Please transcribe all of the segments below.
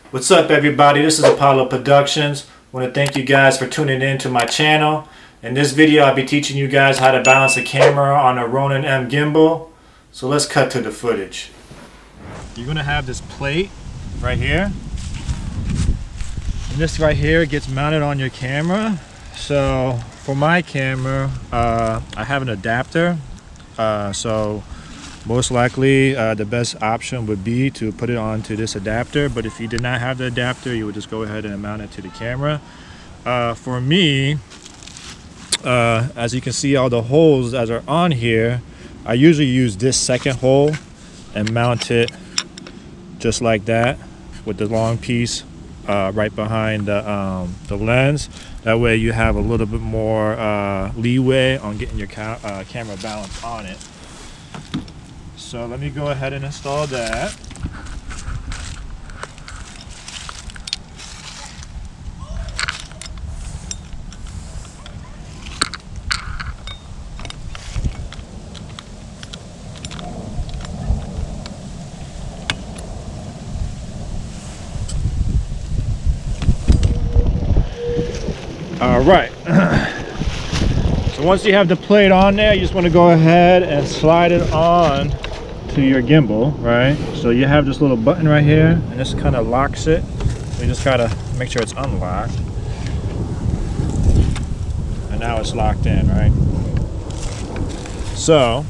What's up, everybody? This is Apollo Productions. I want to thank you guys for tuning in to my channel. In this video, I'll be teaching you guys how to balance the camera on a Ronin M gimbal. So let's cut to the footage. You're going to have this plate right here. And this right here gets mounted on your camera. So for my camera, I have an adapter. So most likely the best option would be to put it onto this adapter, but if you did not have the adapter, you would just go ahead and mount it to the camera. For me, as you can see, all the holes that are on here, I usually use this second hole and mount it just like that with the long piece right behind the lens. That way you have a little bit more leeway on getting your camera balance on it. So let me go ahead and install that. All right. So once you have the plate on there, you just want to go ahead and slide it on to your gimbal, right? So you have this little button right here, and this kind of locks it. We just gotta make sure it's unlocked. And now it's locked in, right? So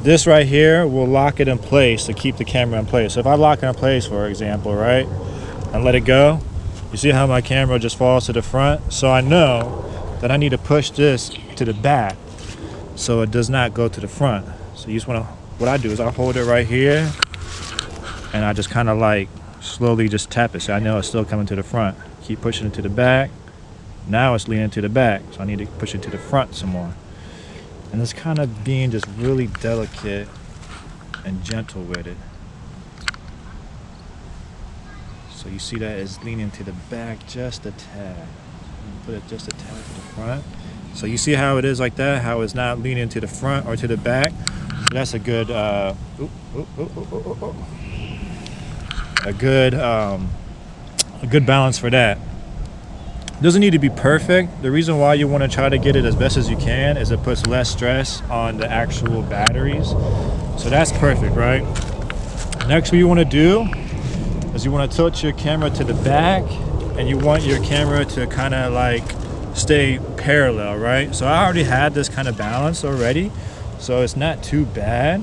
this right here will lock it in place to keep the camera in place. So if I lock it in place, for example, right, and let it go, you see how my camera just falls to the front? So I know that I need to push this to the back so it does not go to the front. So you just want to, what I do is I hold it right here and I just kind of like slowly just tap it so I know it's still coming to the front. Keep pushing it to the back. Now it's leaning to the back, so I need to push it to the front some more. And it's kind of being just really delicate and gentle with it. So you see that it's leaning to the back just a tad. Put it just a tad to the front. So you see how it is like that, how it's not leaning to the front or to the back. So that's a good a good balance for that. Doesn't need to be perfect. The reason why you want to try to get it as best as you can is it puts less stress on the actual batteries. So that's perfect, right? Next, what you want to do is you want to tilt your camera to the back, and you want your camera to kind of like stay parallel, right? So I already had this kind of balance already, so it's not too bad.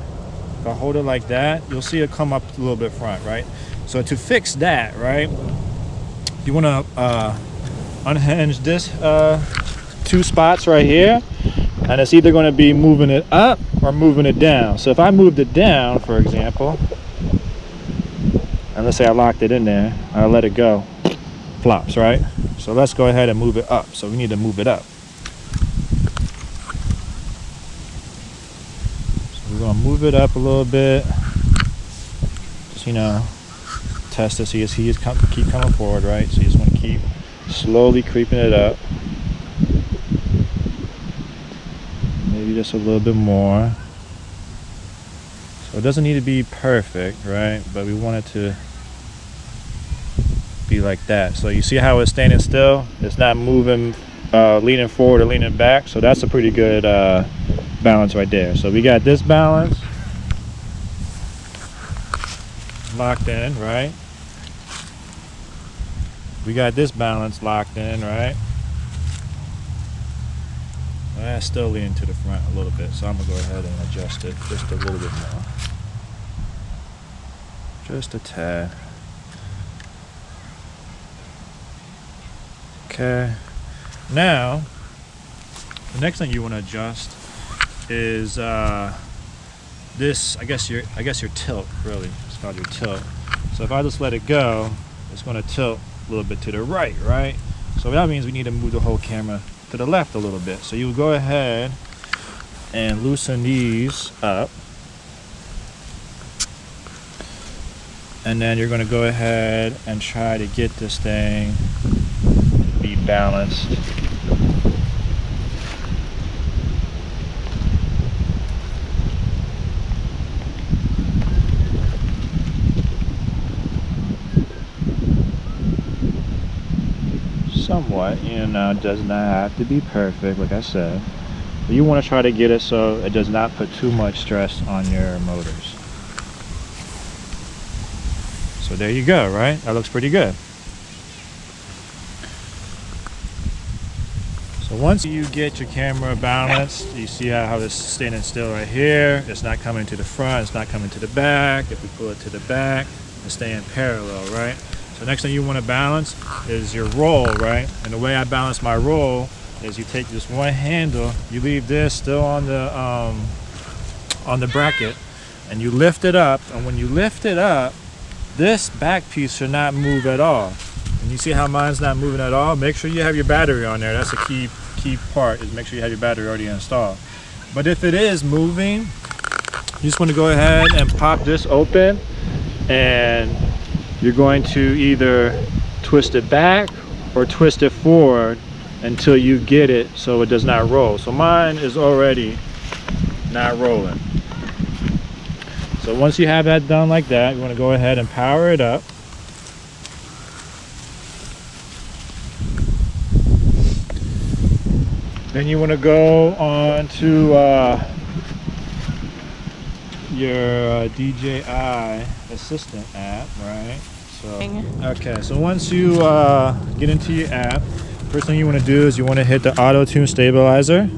If I hold it like that, you'll see it come up a little bit front, right? So to fix that, right, you want to unhinge this two spots right here, and it's either going to be moving it up or moving it down. So if I moved it down, for example, and let's say I locked it in there, I'll let it go, flops, right? So let's go ahead and move it up. So we need to move it up. So we're gonna move it up a little bit. Just, you know, test to see as keep coming forward, right? So you just want to keep slowly creeping it up. Maybe just a little bit more. So it doesn't need to be perfect, right? But we want it to be like that. So you see how it's standing still? It's not moving, leaning forward or leaning back. So that's a pretty good balance right there. So we got this balance locked in, right? We got this balance locked in, right? That's still leaning to the front a little bit, so I'm gonna go ahead and adjust it just a little bit more. Just a tad. Okay. Now, the next thing you want to adjust is this. I guess your tilt. Really, it's called your tilt. So if I just let it go, it's going to tilt a little bit to the right, right? So that means we need to move the whole camera to the left a little bit. So you go ahead and loosen these up. And then you're going to go ahead and try to get this thing to be balanced. somewhat, you know, it does not have to be perfect, like I said. But you want to try to get it so it does not put too much stress on your motors. So there you go, right? That looks pretty good. So once you get your camera balanced, you see how it's standing still right here. It's not coming to the front, it's not coming to the back. If we pull it to the back, it's staying parallel, right? So next thing you want to balance is your roll, right? And the way I balance my roll is you take this one handle, you leave this still on the bracket, and you lift it up. And when you lift it up, this back piece should not move at all. And you see how mine's not moving at all? Make sure you have your battery on there. That's a key part, is make sure you have your battery already installed. But if it is moving, you just want to go ahead and pop this open, and you're going to either twist it back or twist it forward until you get it so it does not roll. So mine is already not rolling. So once you have that done like that, you want to go ahead and power it up. Then you want to go on to your DJI Assistant app, right? So okay, so once you get into your app, first thing you want to do is you want to hit the auto tune stabilizer.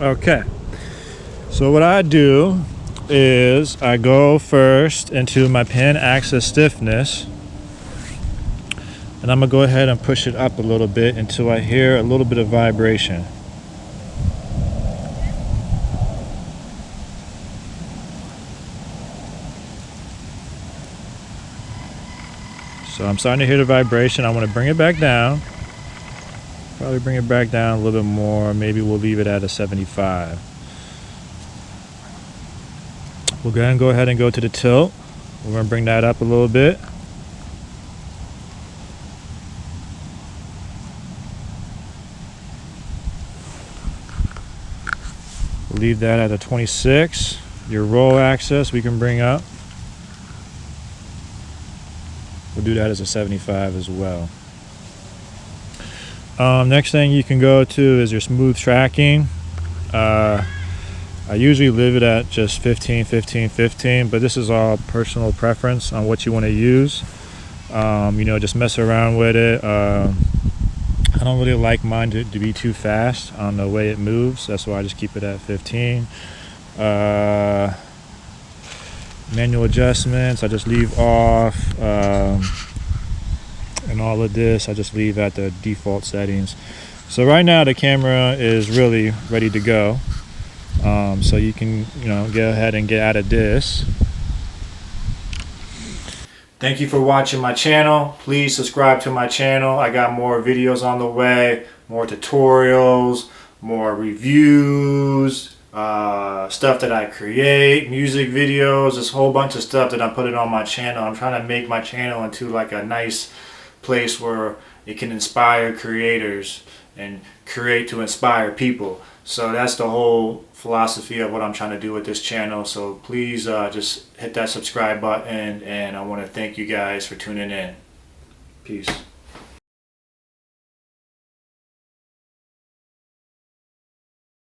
Okay, so what I do is I go first into my pin axis stiffness, and I'm gonna go ahead and push it up a little bit until I hear a little bit of vibration. So I'm starting to hear the vibration. I want to bring it back down. Probably bring it back down a little bit more. Maybe we'll leave it at a 75. We'll go ahead and go to the tilt. We're going to bring that up a little bit. We'll leave that at a 26. Your roll axis we can bring up. We'll do that as a 75 as well. Next thing you can go to is your smooth tracking. I usually leave it at just 15, 15, 15, but this is all personal preference on what you want to use. You know, just mess around with it. I don't really like mine to be too fast on the way it moves. That's why I just keep it at 15. Manual adjustments, I just leave off. And all of this I just leave at the default settings. So right now the camera is really ready to go. So you can, you know, go ahead and get out of this. Thank you for watching my channel. Please subscribe to my channel. I got more videos on the way, more tutorials, more reviews, stuff that I create, music videos, this whole bunch of stuff that I'm putting on my channel. I'm trying to make my channel into like a nice place where it can inspire creators and create to inspire people. So that's the whole philosophy of what I'm trying to do with this channel. So please just hit that subscribe button, and I want to thank you guys for tuning in. Peace.